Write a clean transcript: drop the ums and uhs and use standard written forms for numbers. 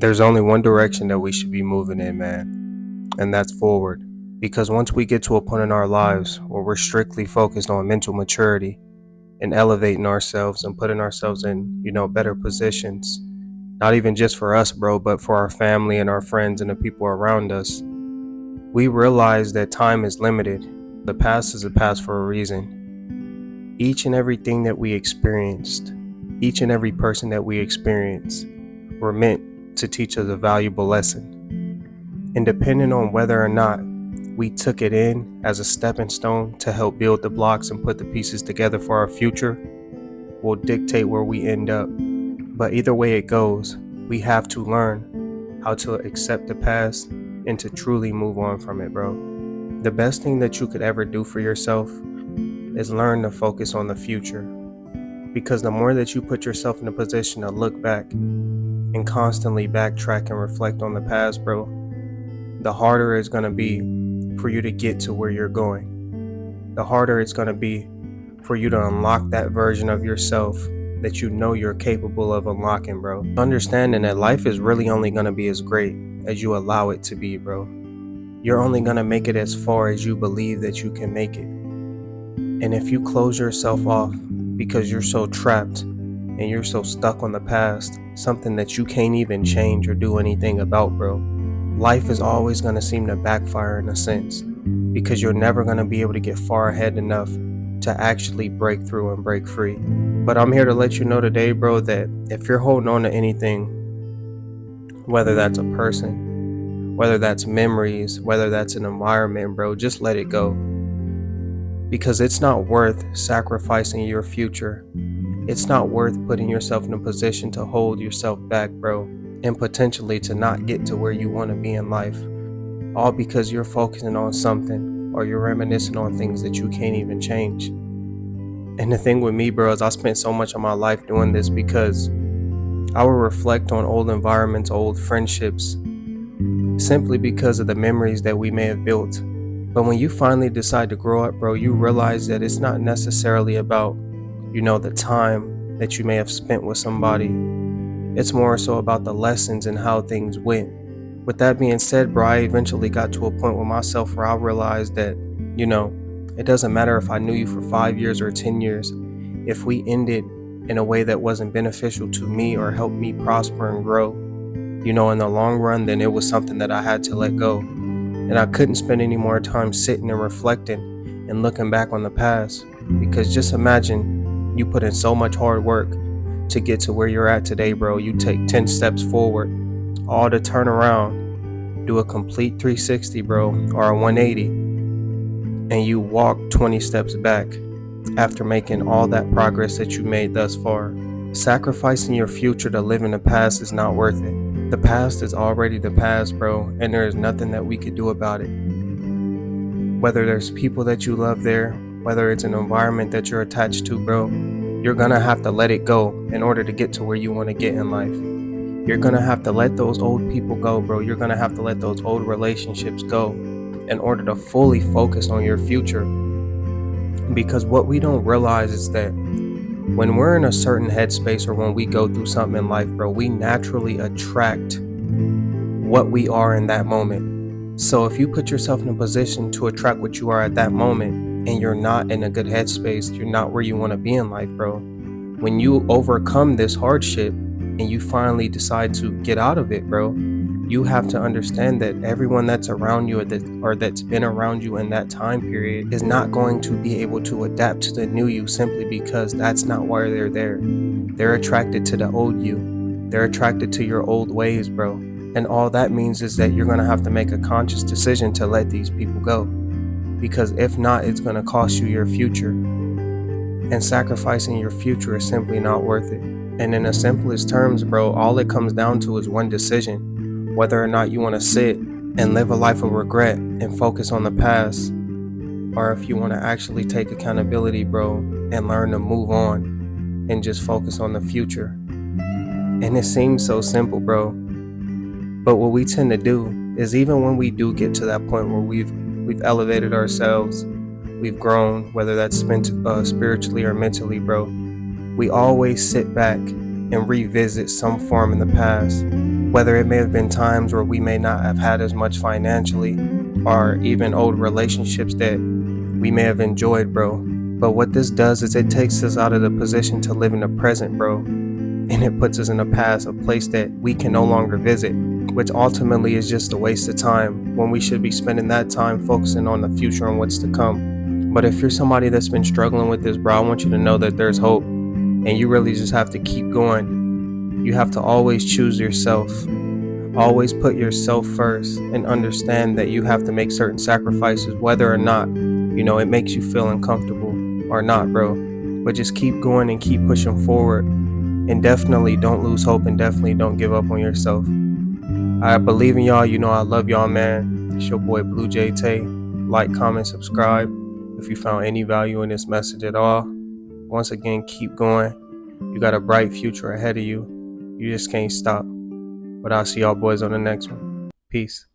There's only one direction that we should be moving in, man, and that's forward. Because once we get to a point in our lives where we're strictly focused on mental maturity and elevating ourselves and putting ourselves in, better positions, not even just for us, bro, but for our family and our friends and the people around us, we realize that time is limited. The past is a past for a reason. Each and everything that we experienced, each and every person that we experience, were meant to teach us a valuable lesson. And depending on whether or not we took it in as a stepping stone to help build the blocks and put the pieces together for our future, will dictate where we end up. But either way it goes, we have to learn how to accept the past and to truly move on from it, bro. The best thing that you could ever do for yourself is learn to focus on the future. Because the more that you put yourself in a position to look back and constantly backtrack and reflect on the past, bro, the harder it's going to be for you to get to where you're going. The harder it's going to be for you to unlock that version of yourself that you know you're capable of unlocking, bro. Understanding that life is really only going to be as great as you allow it to be, bro. You're only going to make it as far as you believe that you can make it. And if you close yourself off because you're so trapped and you're so stuck on the past, something that you can't even change or do anything about, bro, life is always going to seem to backfire in a sense, because you're never going to be able to get far ahead enough to actually break through and break free. But I'm here to let you know today, bro, that if you're holding on to anything, whether that's a person, whether that's memories, whether that's an environment, bro, just let it go. Because it's not worth sacrificing your future. It's not worth putting yourself in a position to hold yourself back, bro, and potentially to not get to where you want to be in life. All because you're focusing on something or you're reminiscing on things that you can't even change. And the thing with me, bro, is I spent so much of my life doing this because I would reflect on old environments, old friendships, simply because of the memories that we may have built. But when you finally decide to grow up, bro, you realize that it's not necessarily about, the time that you may have spent with somebody. It's more so about the lessons and how things went. With that being said, bro, I eventually got to a point with myself where I realized that, it doesn't matter if I knew you for 5 years or 10 years. If we ended in a way that wasn't beneficial to me or helped me prosper and grow, in the long run, then it was something that I had to let go. And I couldn't spend any more time sitting and reflecting and looking back on the past. Because just imagine you put in so much hard work to get to where you're at today, bro. You take 10 steps forward, all to turn around, do a complete 360, bro, or a 180, and you walk 20 steps back after making all that progress that you made thus far. Sacrificing your future to live in the past is not worth it. The past is already the past, bro, and there is nothing that we could do about it. Whether there's people that you love there, whether it's an environment that you're attached to, bro, you're gonna have to let it go in order to get to where you want to get in life. You're gonna have to let those old people go, bro. You're gonna have to let those old relationships go in order to fully focus on your future. Because what we don't realize is that when we're in a certain headspace or when we go through something in life, bro, we naturally attract what we are in that moment. So if you put yourself in a position to attract what you are at that moment and you're not in a good headspace, you're not where you want to be in life, bro. When you overcome this hardship and you finally decide to get out of it, bro, you have to understand that everyone that's around you or that's been around you in that time period is not going to be able to adapt to the new you simply because that's not why they're there. They're attracted to the old you. They're attracted to your old ways, bro. And all that means is that you're going to have to make a conscious decision to let these people go. Because if not, it's going to cost you your future. And sacrificing your future is simply not worth it. And in the simplest terms, bro, all it comes down to is one decision. Whether or not you want to sit and live a life of regret and focus on the past, or if you want to actually take accountability, bro, and learn to move on and just focus on the future. And it seems so simple, bro. But what we tend to do is even when we do get to that point where we've elevated ourselves, we've grown, whether that's spiritually or mentally, bro, we always sit back and revisit some form in the past Whether it may have been times where we may not have had as much financially, or even old relationships that we may have enjoyed, bro. But what this does is it takes us out of the position to live in the present, bro. And it puts us in the past, a place that we can no longer visit, which ultimately is just a waste of time when we should be spending that time focusing on the future and what's to come. But if you're somebody that's been struggling with this, bro, I want you to know that there's hope, and you really just have to keep going. You have to always choose yourself. Always put yourself first and understand that you have to make certain sacrifices, whether or not, it makes you feel uncomfortable or not, bro. But just keep going and keep pushing forward. And definitely don't lose hope, and definitely don't give up on yourself. I believe in y'all. I love y'all, man. It's your boy Blue J Tay. Like, comment, subscribe if you found any value in this message at all. Once again, keep going. You got a bright future ahead of you. You just can't stop. But I'll see y'all boys on the next one. Peace.